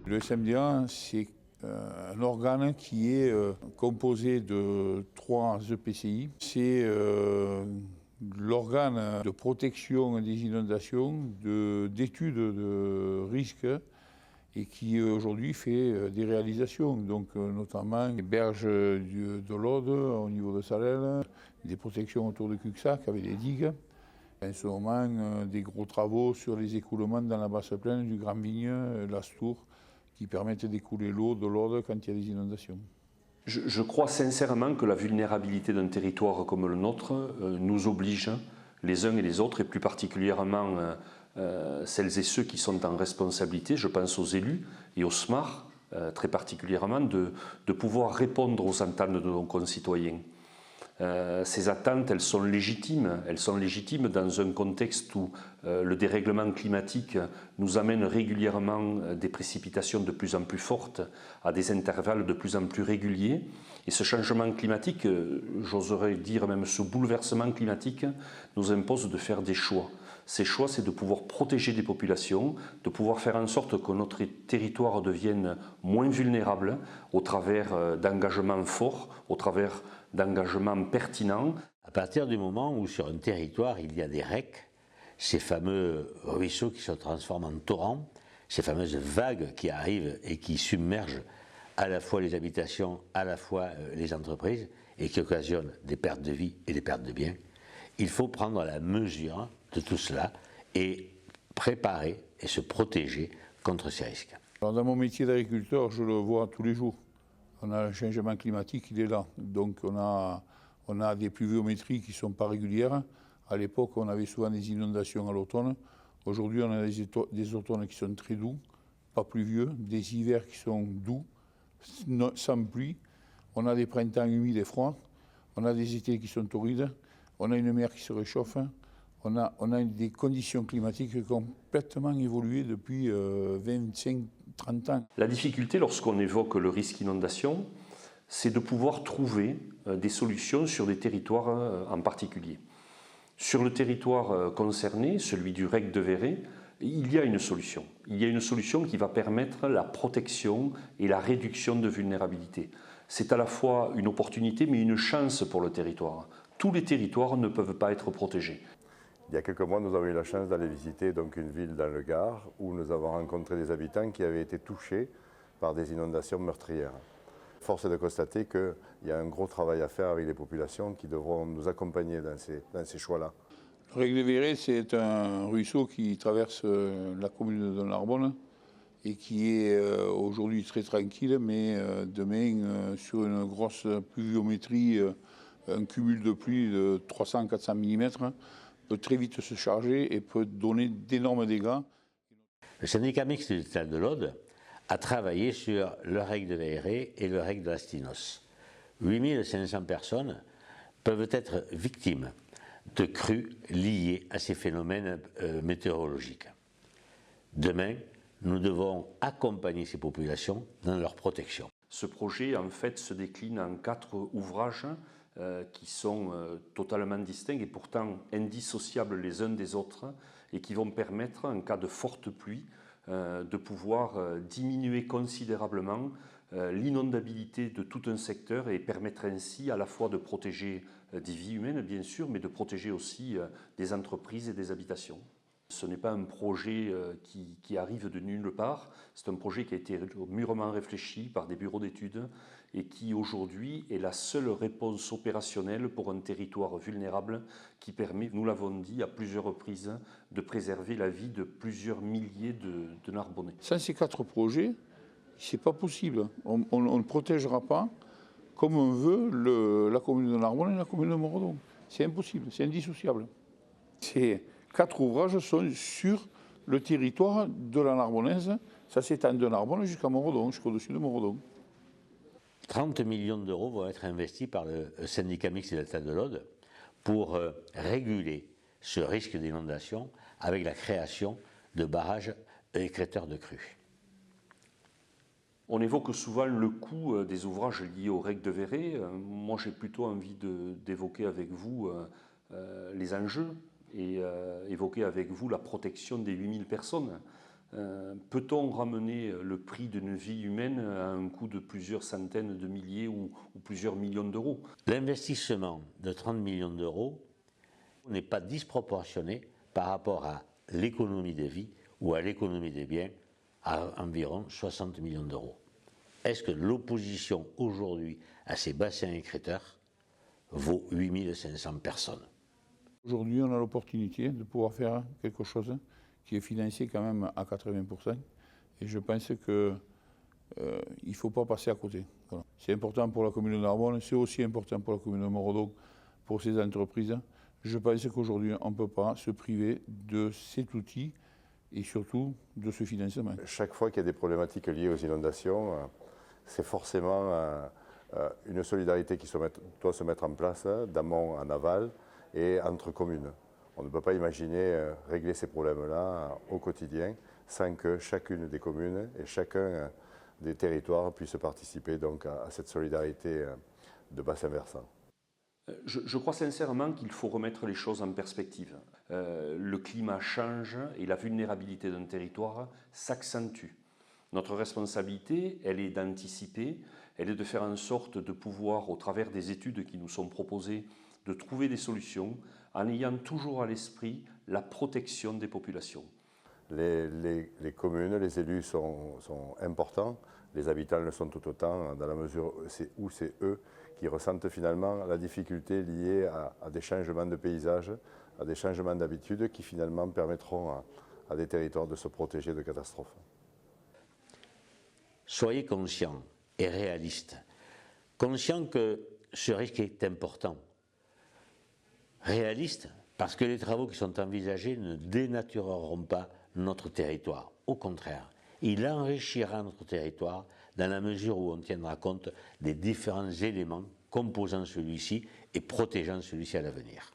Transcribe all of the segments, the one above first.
Le SMDA, c'est un organe qui est composé de 3 EPCI. C'est l'organe de protection des inondations, d'études de risques et qui aujourd'hui fait des réalisations, donc notamment les berges de l'Aude au niveau de Salelles, des protections autour de Cuxac avec des digues. En ce moment, des gros travaux sur les écoulements dans la basse plaine du Grand Vigne, l'Astour, qui permettent d'écouler l'eau de l'Aude quand il y a des inondations. Je crois sincèrement que la vulnérabilité d'un territoire comme le nôtre nous oblige les uns et les autres, et plus particulièrement celles et ceux qui sont en responsabilité, je pense aux élus et aux SMAR, très particulièrement, de pouvoir répondre aux attentes de nos concitoyens. Ces attentes, elles sont légitimes dans un contexte où le dérèglement climatique nous amène régulièrement des précipitations de plus en plus fortes, à des intervalles de plus en plus réguliers. Et ce changement climatique, j'oserais dire même ce bouleversement climatique, nous impose de faire des choix. Ces choix, c'est de pouvoir protéger des populations, de pouvoir faire en sorte que notre territoire devienne moins vulnérable au travers d'engagements forts, au travers d'engagements pertinents. À partir du moment où sur un territoire il y a des REC, ces fameux ruisseaux qui se transforment en torrents, ces fameuses vagues qui arrivent et qui submergent à la fois les habitations, à la fois les entreprises et qui occasionnent des pertes de vie et des pertes de biens, il faut prendre la mesure de tout cela et préparer et se protéger contre ces risques. Alors dans mon métier d'agriculteur, je le vois tous les jours. On a un changement climatique, il est là. Donc on a des pluviométries qui ne sont pas régulières. À l'époque, on avait souvent des inondations à l'automne. Aujourd'hui, on a des automnes qui sont très doux, pas pluvieux, des hivers qui sont doux, sans pluie. On a des printemps humides et froids. On a des étés qui sont torrides. On a une mer qui se réchauffe. On a des conditions climatiques complètement évoluées depuis 25-30 ans. La difficulté lorsqu'on évoque le risque inondation, c'est de pouvoir trouver des solutions sur des territoires en particulier. Sur le territoire concerné, celui du REC de Verret, il y a une solution. Il y a une solution qui va permettre la protection et la réduction de vulnérabilité. C'est à la fois une opportunité mais une chance pour le territoire. Tous les territoires ne peuvent pas être protégés. Il y a quelques mois, nous avons eu la chance d'aller visiter une ville dans le Gard où nous avons rencontré des habitants qui avaient été touchés par des inondations meurtrières. Force est de constater qu'il y a un gros travail à faire avec les populations qui devront nous accompagner dans ces choix-là. Le REC de Verret, c'est un ruisseau qui traverse la commune de Narbonne et qui est aujourd'hui très tranquille, mais demain, sur une grosse pluviométrie, un cumul de pluie de 300-400 mm, peut très vite se charger et peut donner d'énormes dégâts. Le syndicat mixte du littoral de l'Aude a travaillé sur le REC de Verret et le REC de l'Astinos. 8500 personnes peuvent être victimes de crues liées à ces phénomènes météorologiques. Demain, nous devons accompagner ces populations dans leur protection. Ce projet, en fait, se décline en 4 ouvrages qui sont totalement distincts et pourtant indissociables les uns des autres et qui vont permettre, en cas de forte pluie, de pouvoir diminuer considérablement l'inondabilité de tout un secteur et permettre ainsi à la fois de protéger des vies humaines, bien sûr, mais de protéger aussi des entreprises et des habitations. Ce n'est pas un projet qui arrive de nulle part, c'est un projet qui a été mûrement réfléchi par des bureaux d'études et qui aujourd'hui est la seule réponse opérationnelle pour un territoire vulnérable qui permet, nous l'avons dit à plusieurs reprises, de préserver la vie de plusieurs milliers de Narbonnais. Sans ces 4 projets, c'est pas possible. On ne protégera pas comme on veut la commune de Narbonne et la commune de Moredon. C'est impossible, c'est indissociable. Ces 4 ouvrages sont sur le territoire de la Narbonnaise. Ça s'étend de Narbonne jusqu'à Moredon, jusqu'au-dessus de Moredon. 30 millions d'euros vont être investis par le syndicat mixte du littoral de l'Aude pour réguler ce risque d'inondation avec la création de barrages écrêteurs de crues. On évoque souvent le coût des ouvrages liés au REC de Verret. Moi, j'ai plutôt envie d'évoquer avec vous les enjeux et évoquer avec vous la protection des 8000 personnes Peut-on ramener le prix d'une vie humaine à un coût de plusieurs centaines de milliers ou plusieurs millions d'euros? L'investissement de 30 millions d'euros n'est pas disproportionné par rapport à l'économie des vies ou à l'économie des biens à environ 60 millions d'euros. Est-ce que l'opposition aujourd'hui à ces bassins écréteurs vaut 8500 personnes? Aujourd'hui, on a l'opportunité de pouvoir faire quelque chose qui est financé quand même à 80%. Et je pense qu'il ne faut pas passer à côté. Voilà. C'est important pour la commune de Narbonne, c'est aussi important pour la commune de Morodon, pour ces entreprises. Je pense qu'aujourd'hui, on ne peut pas se priver de cet outil et surtout de ce financement. Chaque fois qu'il y a des problématiques liées aux inondations, c'est forcément une solidarité qui doit se mettre en place d'amont en aval et entre communes. On ne peut pas imaginer régler ces problèmes-là au quotidien sans que chacune des communes et chacun des territoires puisse participer donc à cette solidarité de bassin versant. Je crois sincèrement qu'il faut remettre les choses en perspective. Le climat change et la vulnérabilité d'un territoire s'accentue. Notre responsabilité, elle est d'anticiper, elle est de faire en sorte de pouvoir, au travers des études qui nous sont proposées, de trouver des solutions en ayant toujours à l'esprit la protection des populations. Les communes, les élus sont importants, les habitants le sont tout autant dans la mesure où c'est eux qui ressentent finalement la difficulté liée à des changements de paysage, à des changements d'habitudes qui finalement permettront à des territoires de se protéger de catastrophes. Soyez conscients et réalistes, conscients que ce risque est important. Réalistes parce que les travaux qui sont envisagés ne dénatureront pas notre territoire. Au contraire, il enrichira notre territoire dans la mesure où on tiendra compte des différents éléments composant celui-ci et protégeant celui-ci à l'avenir.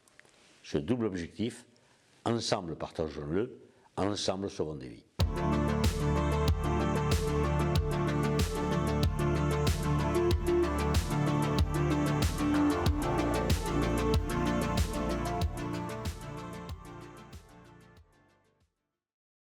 Ce double objectif, ensemble partageons-le, ensemble sauvons des vies.